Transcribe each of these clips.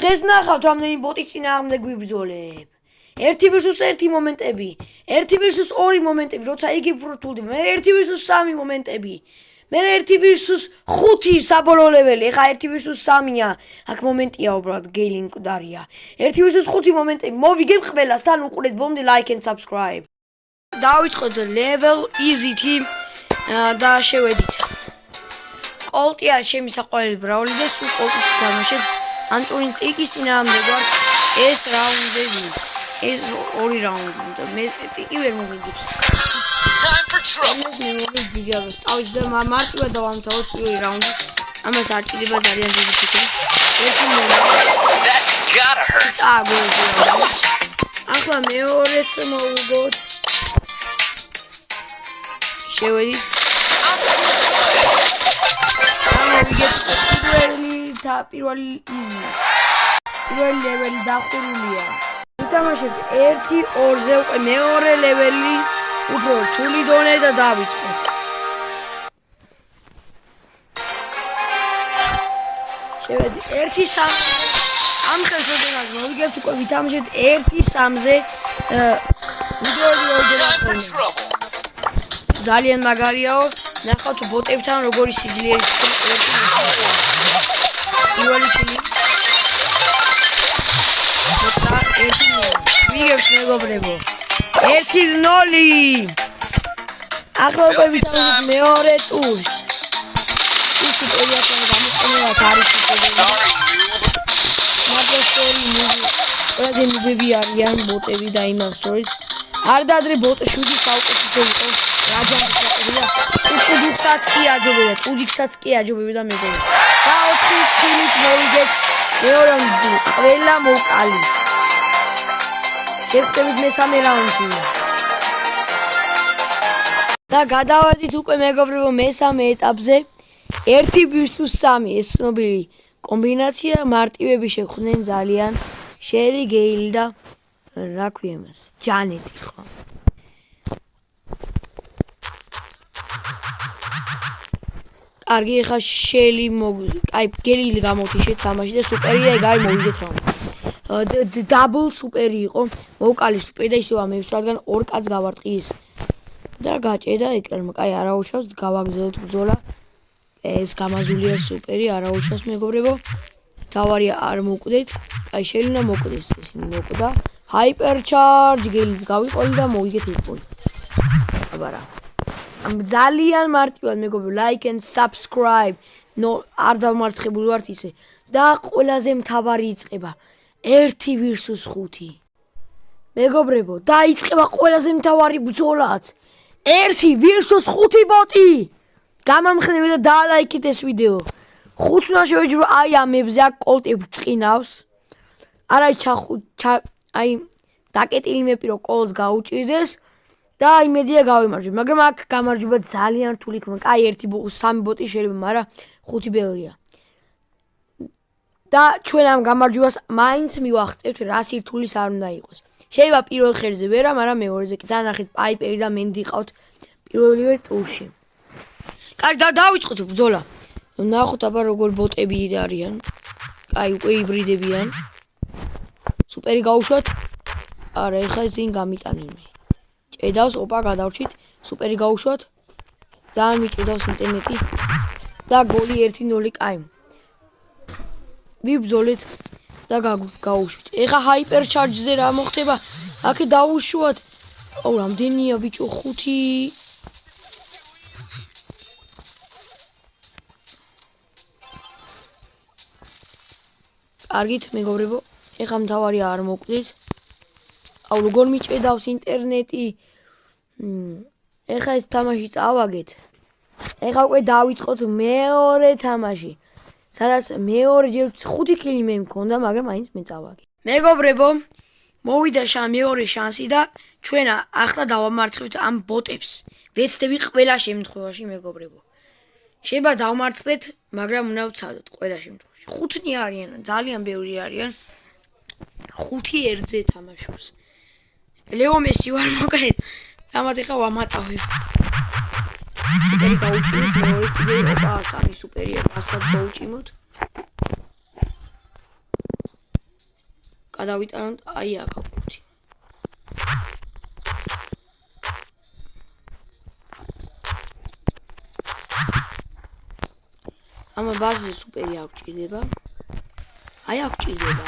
დღეს ნახავთ რამდენი ბოტი წინააღმდეგ ვიბრძოლებ. 1 versus 1 მომენტები, 1 versus 2 მომენტები, როცა იგი ფრთულდება, მე 1 versus 3 მომენტები. მე 1 versus 5 საბოლოო ლეველი, ეხა 1 versus 3-ია. აქ მომენტია უბრალოდ გეილი მკვდარია. 1 versus 5 მომენტები. მოვიგებ ყველას, თან უყურეთ ბოლომდე like and subscribe. დავიწყოთ level easy-ი და შევედით. კოლტი არის ჩემი საყვარელი ბრაული და სულ კოლტით თამაშებ. ანტონი ტიკის წინააღმდეგ ვარ ეს რაუნდები. ეს 2 რაუნდი, მე ტიკი ვერ მოგიძებს. Time for trouble. წავით და მარტივად დავამთავროთ პირველი რაუნდი. ამას არ ჭირდება ძალიან დიდი ფიქრი. That gotta hurt. ახლა მეორეს მოვუგოთ. შევედით. პირველი easy. პირველი ლეველი დახურულია. ვითამაშებთ 1-2-ზე უკვე მეორე ლეველი უფრო რთული დონე და დავიწყოთ. შევედი 1-3 ამ ხელშედეგად მოვიგებთ უკვე ვითამაშებთ 1-3-ზე ძალიან მაგარიაო. ნახავთ ბოტებთან როგორი სიძლიერის პირველი ფილი ვიგებთ მეგობრებო 1-0 ახლა უკვე ვიტანოთ მეორე ტურს ისე პერიოდთან გამოყენებათ არის მაგრამ მიგები არიან ბოტები და იმას შორის არ დაადრე ბოტი 7 საუკეთესო იყო რაჯანია ტუდიქსაც კი აჯობებდა ტუდიქსაც კი აჯობებდა მეგობრებო და 4 ფილით მოვიგეთ მეორე რაუნდი ყველა მოკალი შევხვდებით მესამე რაუნდში და გადავედით უკვე მეგობრებო მესამე ეტაპზე 1 versus 3 ეს ცნობილი კომბინაცია მარტივები შეხვდნენ ძალიან შერი გეილი და რა ქვია მას ჯანეთი ხო კარგი ხა შელი აი გელი გამოვთიშეთ თამაში და სუპერია ეგ არის მოვიდეთ რაუნდი დაბლ სუპერი იყო მოვკალი სუპერი და ისევ ამებს რადგან 2 კაც გავარტყის და გაჭედა ეკრანმა კაი არაუშავს გავაგზავნოთ ბრძოლა ეს გამაძულია სუპერი არაუშავს მეგობრებო თავარია არ მოკვდეთ კაი შეიძლება მოკვდეს ისინი მოკვდა ჰაიპერ ჩარჯ გელით გავიყოლი და მოვიგეთ ეს პოინტი აბარა ძალიან მარტივად მეგობრებო like and subscribe არ დამარცხებული ვართ ისე და ყველაზე მთავარი იწყება 1 versus 5 მეგობრებო დაიწყება ყველაზე მთავარი ბრძოლაც 1 versus 5 ბოტი გამამხნევი და დალაიქით ეს ვიდეო 5 უნდა შევეჯრო აი ამებზე აქ კოლტი ბრწყინავს არა აი დაკეტილი მეპირო კოლს გაუჭირდეს და იმედია გავიმარჯვებ მაგრამ აქ გამარჯვება ძალიან რთული იქნება კაი 1-3 ბოტი შეიძლება მაგრამ 5 ბევრია და ჩვენ ამ გამარჯვებას მაინც მივახცევთ რა სირთულის არ უნდა იყოს შეიძლება პირველ ხერზე ვერა მაგრამ მეორეზე კი დანახეთ პაიპერი და მენდი ყავთ პირველივე ტურში კარგი და დავიწყოთ ბრძოლა ნახოთ აბა როგორ ბოტები არიან კაი უკვე იბრიდებიან სუპერი გავუშვათ არა ეხლა ისინი გამიტანენ ჭედავს ოპა გადავრჩით სუპერი გავუშვათ ძალიან მიჭედავს ინტერნეტი და გოლი 1-0 კაი ვიბრძოლეთ და გავუშვით ეხლა ჰაიპერ ჩარჯზე რა მოხდება აქე დავუშვათ აუ რამდენია ბიჭო 5 კარგით მეგობრებო ეხლა მთავარია არ მოკვდით აუ როგორ მიჭედავს ინტერნეტი ეხლა ეს თამაში წავაგეთ ეხლა უკვე დავიწყოთ მეორე თამაში სადაც მეორე ჯერ 5 კილი მე მქონდა მაგრამ მაინც მე წავაგე მეგობრებო მოვიდა მეორე შანსი და ჩვენ ახლა დავამარცხებთ ამ ბოტებს ვეცდები ყველა შემთხვევაში მეგობრებო შეიძლება დავმარცხდეთ მაგრამ უნდა ვცადოთ ყველა შემთხვევაში 5 არიან ძალიან ბევრი არიან 5 ერთზე თამაშობს ლეო მესი ვარ მოკლედ ამათ ეხა ვამატავებ სუპერი გაუჭიმოთ მეორე კიდე ოპა სამი სუპერია მასაც გაუჭიმოთ გადავიტანოთ აი აქ პუნქტი. ამ ბაზაზე სუპერი არ გჭირდება. აი აქ გჭირდება.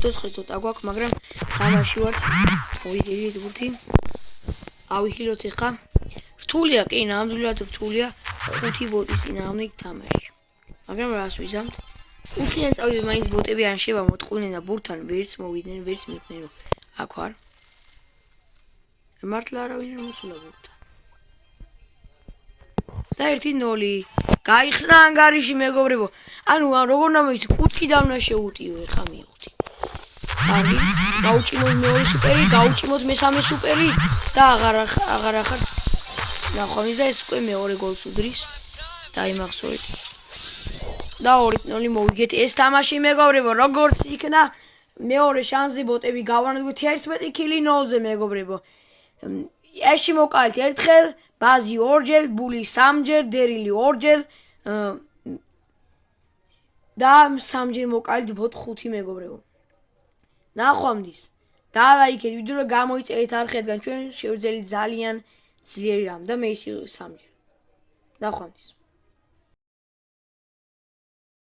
თითოცხლე ცოტა გვაქვს, მაგრამ თამაში ვარ. მოვიდეთ ბურთი. ავიხილოთ ახლა. რთულია, კი, ნამდვილად რთულია 5 ბოტის წინააღმდეგ თამაში. მაგრამ რას ვიზამთ? 5-იან წავიდეთ, მაინც ბოტები არ შევა მოტყუნენ და ბურთთან ვერც მოვიდნენ, ვერც მიყვნენ რომ აქ ვარ. მართლა არავინ არ მოსულა ბურთთან. და 1-0. გაიხსნა ანგარიში მეგობრებო. ანუ როგორ ნამოიცი 5-დან უნდა შეუტიო ეხა მივხვდი. კარგი, გაუჭიმოთ მეორე სუპერი, გაუჭიმოთ მესამე სუპერი და აღარ ახარ ნახონი და ეს უკვე მეორე გოლს უდრის. დაიმახსოვრეთ. და 2-0 მოვიგეთ ეს თამაში მეგობრებო, როგორც იქნა მეორე შანსი ბოტები გავანადგეთ 11 კილი 0-ზე მეგობრებო. ეში მოკალით ერთხელ, ბაზი ორჯერ, ბული 3ჯერ, დერილი 2ჯერ და 3ჯერ მოკალით ბოტ 5 მეგობრებო. ნახვამდის. დალაიქეთ ვიდეო გამოიწერეთ არხეთგან ჩვენ შევძელით ძალიან ძლიერი რამ და მე ის 3ჯერ. ნახვამდის.